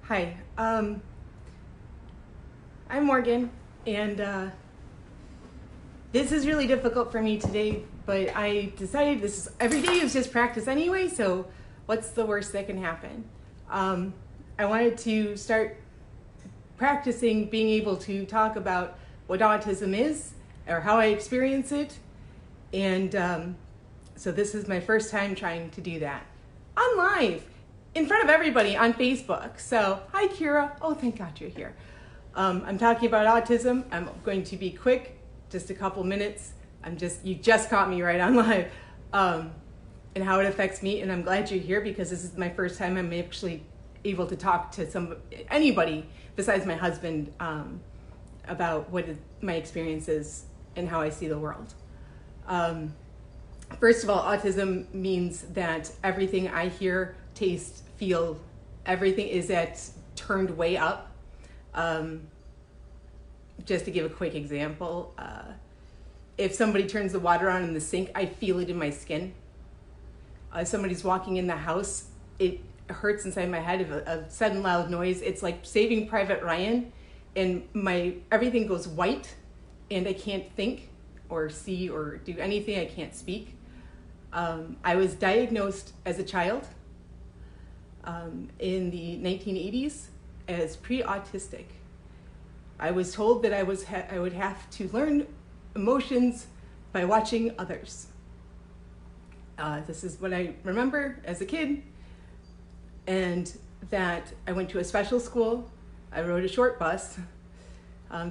Hi, I'm Morgan, and this is really difficult for me today, but I decided every day is just practice anyway, so what's the worst that can happen? I wanted to start practicing being able to talk about what autism is, or how I experience it, and so this is my first time trying to do that. On live, in front of everybody on Facebook. So, hi Kira. Oh, thank God you're here. I'm talking about autism. I'm going to be quick, just a couple minutes. You just caught me right on live, and how it affects me. And I'm glad you're here because this is my first time I'm actually able to talk to anybody besides my husband about what my experience is and how I see the world. First of all, autism means that everything I hear, taste, feel, everything is turned way up. Just to give a quick example, if somebody turns the water on in the sink, I feel it in my skin. If somebody's walking in the house, it hurts inside my head. If a sudden loud noise, it's like Saving Private Ryan, and everything goes white, and I can't think or see or do anything. I can't speak. I was diagnosed as a child in the 1980s as pre-autistic. I was told that I would have to learn emotions by watching others. This is what I remember as a kid, and that I went to a special school. I rode a short bus.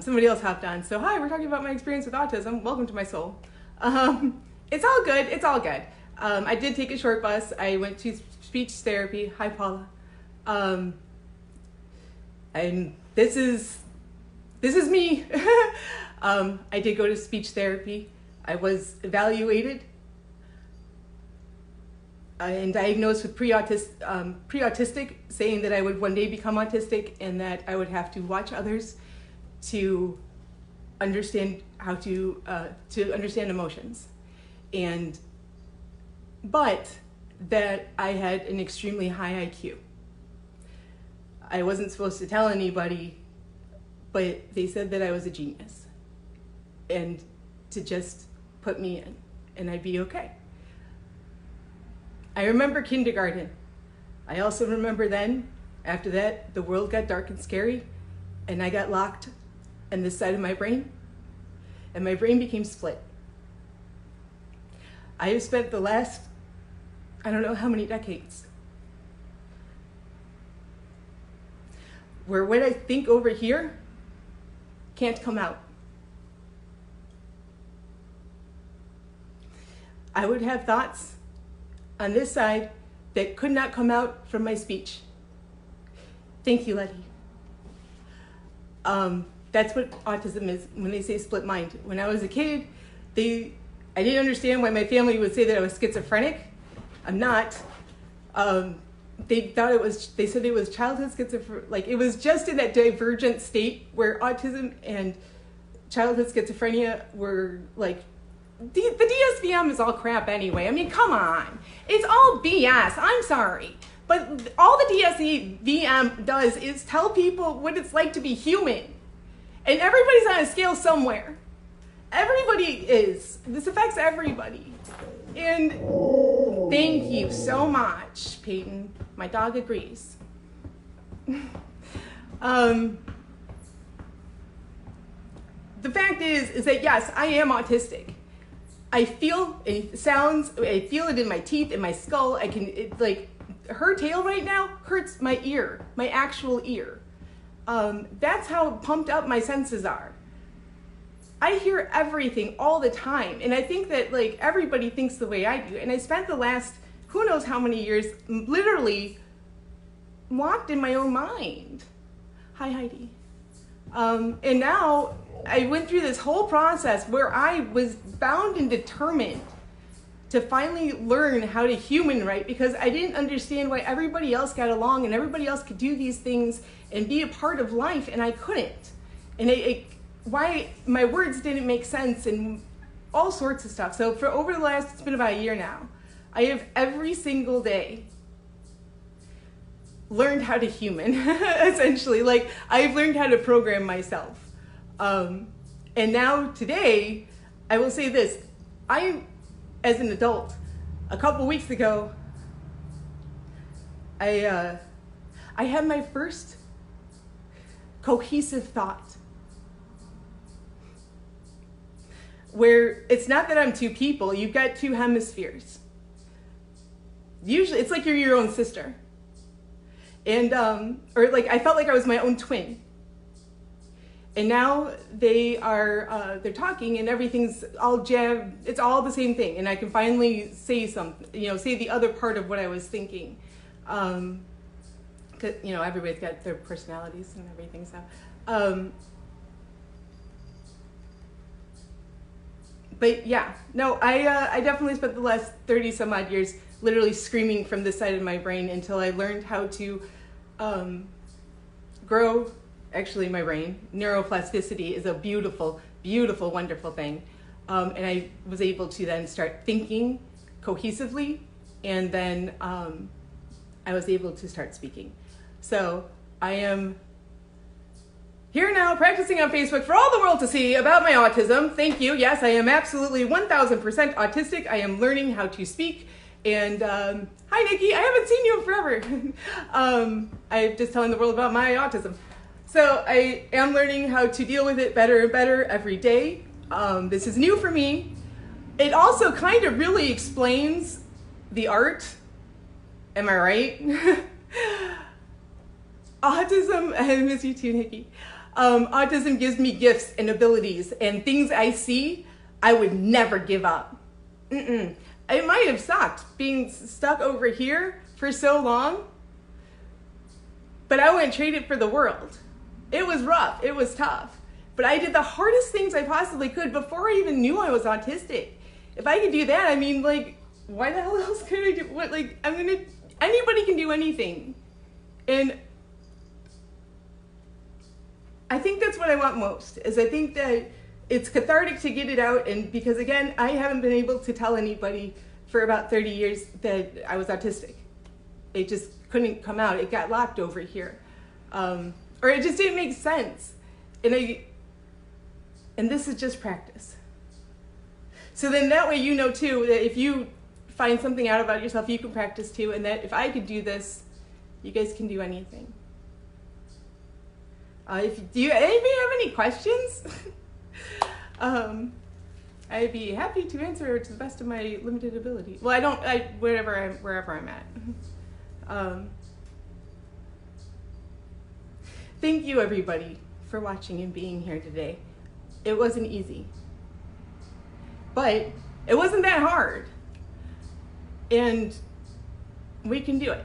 Somebody else hopped on. So hi, we're talking about my experience with autism. Welcome to my soul. It's all good. It's all good. I did take a short bus. I went to speech therapy. Hi, Paula. And this is me. I did go to speech therapy. I was evaluated and diagnosed with pre-autistic, saying that I would one day become autistic and that I would have to watch others to understand how to understand emotions, but that I had an extremely high IQ. I wasn't supposed to tell anybody, but they said that I was a genius and to just put me in and I'd be okay. I remember kindergarten. I also remember then, after that, the world got dark and scary and I got locked in this side of my brain and my brain became split. I have spent the last, I don't know how many decades, where what I think over here can't come out. I would have thoughts on this side that could not come out from my speech. Thank you, Letty. That's what autism is when they say split mind. When I was a kid, I didn't understand why my family would say that I was schizophrenic. I'm not. They said it was childhood schizophrenia. Like, it was just in that divergent state where autism and childhood schizophrenia were like, the DSVM is all crap anyway. I mean, come on. It's all BS. I'm sorry. But all the DSVM does is tell people what it's like to be human. And everybody's on a scale somewhere. Everybody is. This affects everybody. And thank you so much, Peyton. My dog agrees. The fact is that yes, I am autistic. I feel sounds, I feel it in my teeth, in my skull. Like, her tail right now hurts my ear, my actual ear. That's how pumped up my senses are. I hear everything all the time, and I think that like everybody thinks the way I do. And I spent the last who knows how many years literally locked in my own mind. Hi, Heidi. And now I went through this whole process where I was bound and determined to finally learn how to human right, because I didn't understand why everybody else got along and everybody else could do these things and be a part of life, and I couldn't. And why my words didn't make sense and all sorts of stuff. So for over the it's been about a year now, I have every single day learned how to human, essentially. Like, I've learned how to program myself. And now today, I will say this, as an adult, a couple weeks ago, I had my first cohesive thought, where it's not that I'm two people, you've got two hemispheres. Usually, it's like you're your own sister. And, or like, I felt like I was my own twin. And now they're talking and everything's all jammed, it's all the same thing. And I can finally say something, say the other part of what I was thinking. 'Cause, everybody's got their personalities and everything, so. But yeah, no, I definitely spent the last 30 some odd years literally screaming from this side of my brain until I learned how to grow, actually my brain. Neuroplasticity is a beautiful, beautiful, wonderful thing. And I was able to then start thinking cohesively, and then I was able to start speaking. So I am here now practicing on Facebook for all the world to see about my autism. Thank you. Yes, I am absolutely 1000% autistic. I am learning how to speak. And hi, Nikki. I haven't seen you in forever. I'm just telling the world about my autism. So I am learning how to deal with it better and better every day. This is new for me. It also kind of really explains the art. Am I right? Autism, I miss you too, Nikki. Autism gives me gifts and abilities and things I see I would never give up. It might have sucked being stuck over here for so long, but I wouldn't trade it for the world. It was rough, it was tough, but I did the hardest things I possibly could before I even knew I was autistic. If I could do that, I mean, like, why the hell else could I do, what, like, anybody can do anything. And I think that's what I want most, is I think that it's cathartic to get it out, and because again, I haven't been able to tell anybody for about 30 years that I was autistic. It just couldn't come out. It got locked over here. Or it just didn't make sense. And this is just practice. So then that way you know too, that if you find something out about yourself, you can practice too, and that if I could do this, you guys can do anything. Do anybody have any questions? I'd be happy to answer to the best of my limited ability. Well, wherever I'm at. Thank you, everybody, for watching and being here today. It wasn't easy, but it wasn't that hard, and we can do it.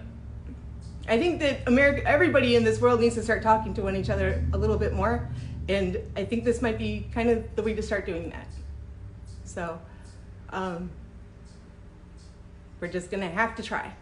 I think that everybody in this world needs to start talking to one each other a little bit more, and I think this might be kind of the way to start doing that. So we're just gonna have to try.